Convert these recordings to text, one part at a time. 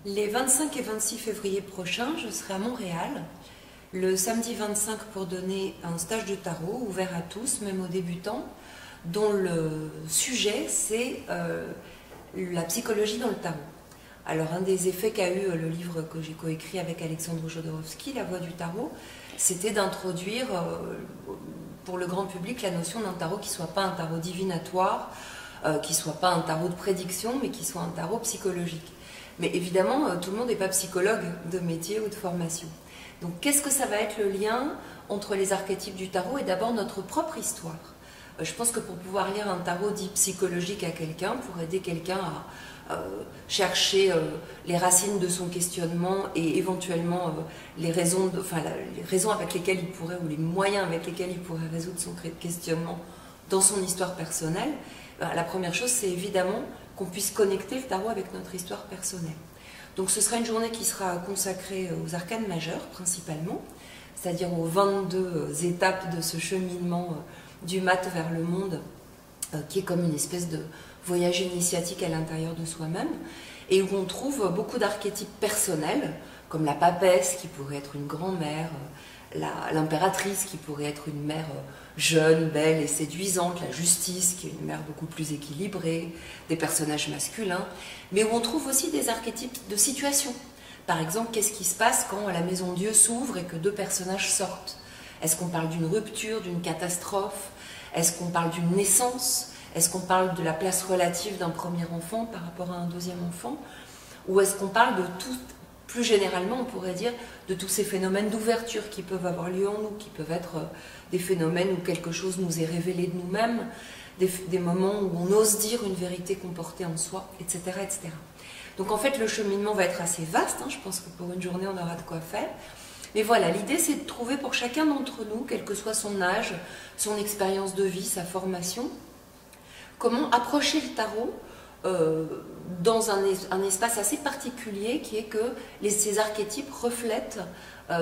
Les 25 et 26 février prochains, je serai à Montréal, le samedi 25 pour donner un stage de tarot ouvert à tous, même aux débutants, dont le sujet c'est la psychologie dans le tarot. Alors un des effets qu'a eu le livre que j'ai coécrit avec Alexandre Jodorowsky, La Voix du tarot, c'était d'introduire pour le grand public la notion d'un tarot qui ne soit pas un tarot divinatoire, qui ne soit pas un tarot de prédiction, mais qui soit un tarot psychologique. Mais évidemment, tout le monde n'est pas psychologue de métier ou de formation. Donc qu'est-ce que ça va être le lien entre les archétypes du tarot et d'abord notre propre histoire? Je pense que pour pouvoir lire un tarot dit psychologique à quelqu'un, pour aider quelqu'un à chercher les racines de son questionnement et éventuellement les raisons avec lesquelles il pourrait, ou les moyens avec lesquels il pourrait résoudre son questionnement dans son histoire personnelle, la première chose c'est évidemment qu'on puisse connecter le tarot avec notre histoire personnelle. Donc ce sera une journée qui sera consacrée aux arcanes majeures principalement, c'est-à-dire aux 22 étapes de ce cheminement du mat vers le monde, qui est comme une espèce de voyage initiatique à l'intérieur de soi-même, et où on trouve beaucoup d'archétypes personnels, comme la papesse qui pourrait être une grand-mère, l'impératrice qui pourrait être une mère jeune, belle et séduisante, la justice qui est une mère beaucoup plus équilibrée, des personnages masculins, mais où on trouve aussi des archétypes de situations. Par exemple, qu'est-ce qui se passe quand la maison Dieu s'ouvre et que deux personnages sortent? Est-ce qu'on parle d'une rupture, d'une catastrophe? Est-ce qu'on parle d'une naissance? Est-ce qu'on parle de la place relative d'un premier enfant par rapport à un deuxième enfant? Ou est-ce qu'on parle de tout, plus généralement, on pourrait dire, de tous ces phénomènes d'ouverture qui peuvent avoir lieu en nous, qui peuvent être des phénomènes où quelque chose nous est révélé de nous-mêmes, des moments où on ose dire une vérité comportée en soi, etc., etc. Donc en fait, le cheminement va être assez vaste, je pense que pour une journée, on aura de quoi faire. Mais voilà, l'idée, c'est de trouver pour chacun d'entre nous, quel que soit son âge, son expérience de vie, sa formation, comment approcher le tarot dans un espace assez particulier qui est que ces archétypes reflètent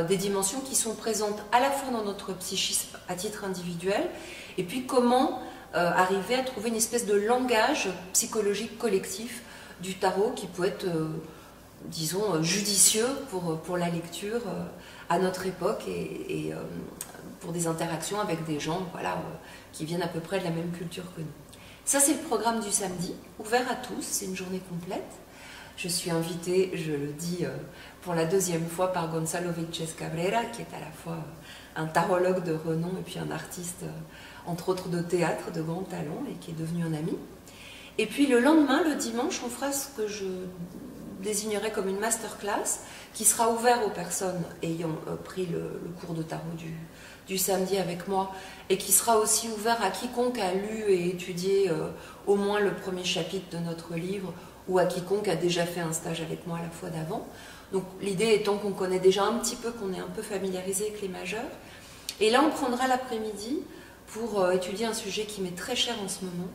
des dimensions qui sont présentes à la fois dans notre psychisme à titre individuel et puis comment arriver à trouver une espèce de langage psychologique collectif du tarot qui peut être, disons, judicieux pour la lecture à notre époque et pour des interactions avec des gens qui viennent à peu près de la même culture que nous. Ça, c'est le programme du samedi, ouvert à tous, c'est une journée complète. Je suis invitée, je le dis pour la deuxième fois, par Gonzalo Vilches Cabrera, qui est à la fois un tarologue de renom et puis un artiste, entre autres de théâtre, de grand talent, et qui est devenu un ami. Et puis le lendemain, le dimanche, on fera ce que je désignerais comme une masterclass, qui sera ouvert aux personnes ayant pris le cours de tarot du samedi avec moi, et qui sera aussi ouvert à quiconque a lu et étudié au moins le premier chapitre de notre livre, ou à quiconque a déjà fait un stage avec moi la fois d'avant. Donc l'idée étant qu'on connaît déjà un petit peu, qu'on est un peu familiarisé avec les majeurs. Et là, on prendra l'après-midi pour étudier un sujet qui m'est très cher en ce moment,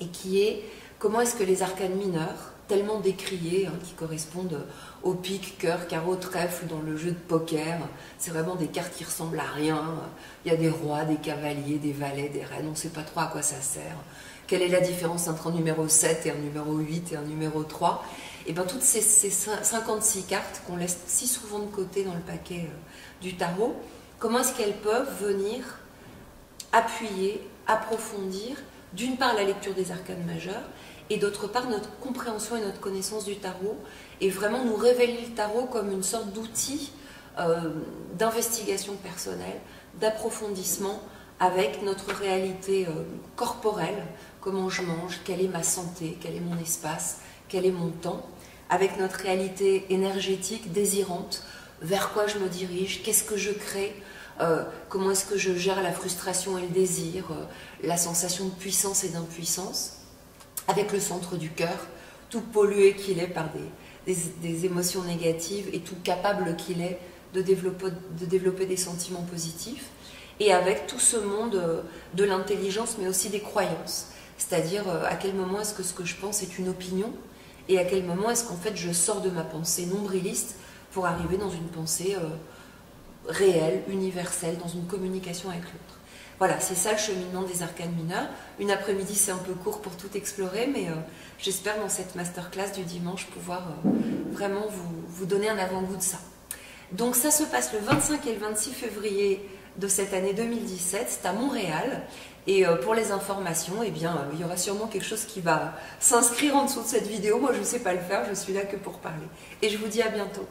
et qui est comment est-ce que les arcanes mineurs, tellement décriés, qui correspondent au pique, cœur, carreau, trèfle dans le jeu de poker. C'est vraiment des cartes qui ressemblent à rien. Il y a des rois, des cavaliers, des valets, des reines. On ne sait pas trop à quoi ça sert. Quelle est la différence entre un numéro 7 et un numéro 8 et un numéro 3? Et bien toutes ces 56 cartes qu'on laisse si souvent de côté dans le paquet du tarot, comment est-ce qu'elles peuvent venir appuyer, approfondir, d'une part la lecture des arcanes majeures, et d'autre part notre compréhension et notre connaissance du tarot, et vraiment nous révéler le tarot comme une sorte d'outil d'investigation personnelle, d'approfondissement avec notre réalité corporelle, comment je mange, quelle est ma santé, quel est mon espace, quel est mon temps, avec notre réalité énergétique désirante, vers quoi je me dirige, qu'est-ce que je crée, comment est-ce que je gère la frustration et le désir, la sensation de puissance et d'impuissance, avec le centre du cœur, tout pollué qu'il est par des émotions négatives et tout capable qu'il est de développer des sentiments positifs, et avec tout ce monde de l'intelligence mais aussi des croyances, c'est-à-dire à quel moment est-ce que ce que je pense est une opinion et à quel moment est-ce qu'en fait je sors de ma pensée nombriliste pour arriver dans une pensée réelle, universelle, dans une communication avec l'autre. Voilà, c'est ça le cheminement des arcanes mineures. Une après-midi, c'est un peu court pour tout explorer, mais j'espère dans cette masterclass du dimanche pouvoir vraiment vous donner un avant-goût de ça. Donc ça se passe le 25 et le 26 février de cette année 2017, c'est à Montréal. Et pour les informations, eh bien, il y aura sûrement quelque chose qui va s'inscrire en dessous de cette vidéo. Moi, je ne sais pas le faire, je suis là que pour parler. Et je vous dis à bientôt.